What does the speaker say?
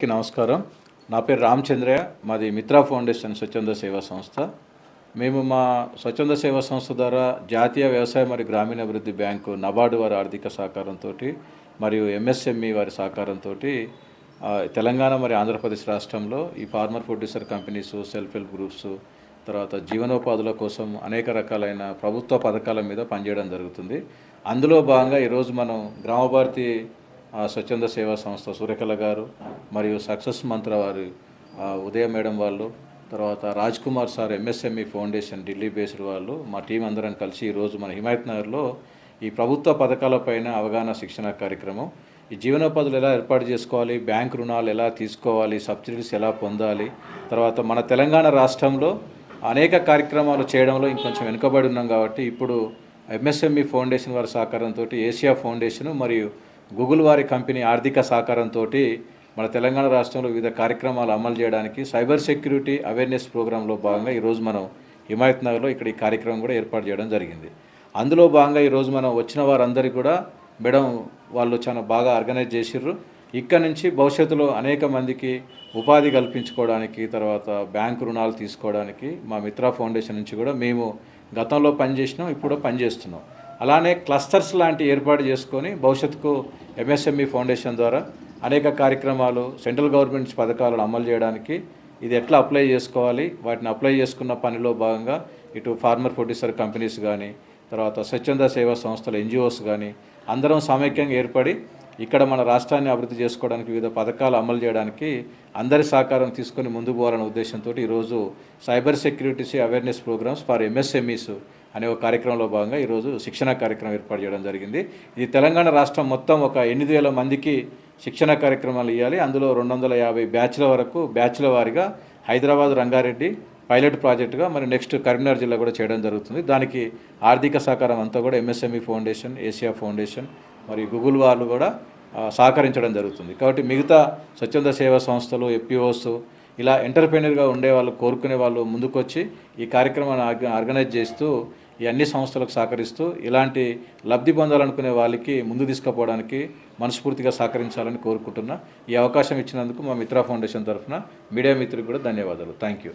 నమస్కారం. నా పేరు రామచంద్రయ్య. మాది మిత్రా ఫౌండేషన్ స్వచ్ఛంద సేవా సంస్థ. మేము మా స్వచ్ఛంద సేవా సంస్థ ద్వారా జాతీయ వ్యవసాయ మరియు గ్రామీణాభివృద్ధి బ్యాంకు నబార్డు వారి ఆర్థిక సహకారంతో మరియు ఎంఎస్ఎంఈ వారి సహకారంతో తెలంగాణ మరియు ఆంధ్రప్రదేశ్ రాష్ట్రంలో ఈ farmer producer companies, self help groups, తర్వాత జీవనోపాధుల కోసం అనేక రకాలైన ప్రభుత్వ పథకాల మీద పనిచేయడం జరుగుతుంది. అందులో భాగంగా ఈరోజు మనం గ్రామభారతి స్వచ్ఛంద సేవా సంస్థ సూర్యకళ గారు మరియు సక్సెస్ మంత్ర వారి ఉదయ మేడం వాళ్ళు, తర్వాత Raj Kumar sir MSME foundation Delhi based వాళ్ళు, మా టీం అందరం కలిసి ఈరోజు మన హిమాయత్ నగర్లో ఈ ప్రభుత్వ పథకాలపైన అవగాహన శిక్షణ కార్యక్రమం, ఈ జీవనోపాధులు ఎలా ఏర్పాటు చేసుకోవాలి, బ్యాంక్ రుణాలు ఎలా తీసుకోవాలి, సబ్సిడీస్ ఎలా పొందాలి, తర్వాత మన తెలంగాణ రాష్ట్రంలో అనేక కార్యక్రమాలు చేయడంలో ఇంకొంచెం వెనుకబడి ఉన్నాం కాబట్టి ఇప్పుడు ఎంఎస్ఎంఈ ఫౌండేషన్ వారి సహకారంతో ఏషియా ఫౌండేషన్ మరియు గూగుల్ వారి కంపెనీ ఆర్థిక సహకారంతో మన తెలంగాణ రాష్ట్రంలో వివిధ కార్యక్రమాలు అమలు చేయడానికి సైబర్ సెక్యూరిటీ అవేర్నెస్ ప్రోగ్రాంలో భాగంగా ఈరోజు మనం హిమాయత్ నగర్లో ఇక్కడ ఈ కార్యక్రమం కూడా ఏర్పాటు చేయడం జరిగింది. అందులో భాగంగా ఈరోజు మనం వచ్చిన వారందరికీ కూడా మేడం వాళ్ళు చాలా బాగా ఆర్గనైజ్ చేసిర్రు. ఇక్కడ నుంచి భవిష్యత్తులో అనేక మందికి ఉపాధి కల్పించుకోవడానికి, తర్వాత బ్యాంకు రుణాలు తీసుకోవడానికి మా మిత్రా ఫౌండేషన్ నుంచి కూడా మేము గతంలో పనిచేసినాం, ఇప్పుడు పనిచేస్తున్నాం. అలానే క్లస్టర్స్ లాంటి ఏర్పాటు చేసుకొని భవిష్యత్తుకు ఎంఎస్ఎంఈ ఫౌండేషన్ ద్వారా అనేక కార్యక్రమాలు, సెంట్రల్ గవర్నమెంట్ పథకాలను అమలు చేయడానికి ఇది ఎట్లా అప్లై చేసుకోవాలి, వాటిని అప్లై చేసుకున్న పనిలో భాగంగా ఇటు ఫార్మర్ ప్రొడ్యూసర్ కంపెనీస్ కానీ, తర్వాత స్వచ్ఛంద సేవా సంస్థలు ఎన్జిఓస్ కానీ అందరం సమైక్యంగా ఏర్పడి ఇక్కడ మన రాష్ట్రాన్ని అభివృద్ధి చేసుకోవడానికి, వివిధ పథకాలు అమలు చేయడానికి అందరి సహకారం తీసుకొని ముందుకు పోవాలనే ఉద్దేశంతో ఈరోజు cyber security awareness programs for MSMEs అనే ఒక కార్యక్రమంలో భాగంగా ఈరోజు శిక్షణ కార్యక్రమం ఏర్పాటు చేయడం జరిగింది. ఇది తెలంగాణ రాష్ట్రం మొత్తం ఒక 8,000 మందికి శిక్షణ కార్యక్రమాలు ఇవ్వాలి. అందులో 250 బ్యాచ్ల వరకు బ్యాచ్ల వారీగా హైదరాబాద్, రంగారెడ్డి పైలట్ ప్రాజెక్టుగా మరి నెక్స్ట్ కరీంనగర్ జిల్లా కూడా చేయడం జరుగుతుంది. దానికి ఆర్థిక సహకారం అంతా కూడా ఎంఎస్ఎంఈ ఫౌండేషన్, ఏషియా ఫౌండేషన్ మరియు గూగుల్ వాళ్ళు కూడా సహకరించడం జరుగుతుంది. కాబట్టి మిగతా స్వచ్ఛంద సేవా సంస్థలు, ఎఫ్పిఓస్ ఇలా ఎంటర్ప్రెన్యూర్గా ఉండే వాళ్ళు, కోరుకునే వాళ్ళు ముందుకొచ్చి ఈ కార్యక్రమాన్ని ఆర్గనైజ్ చేస్తూ ఈ అన్ని సంస్థలకు సహకరిస్తూ ఇలాంటి లబ్ధి పొందాలనుకునే వాళ్ళకి ముందు తీసుకుపోవడానికి మనస్ఫూర్తిగా సహకరించాలని కోరుకుంటున్నా. ఈ అవకాశం ఇచ్చినందుకు మా మిత్రా ఫౌండేషన్ తరఫున మీడియా మిత్రులకు కూడా ధన్యవాదాలు. Thank you.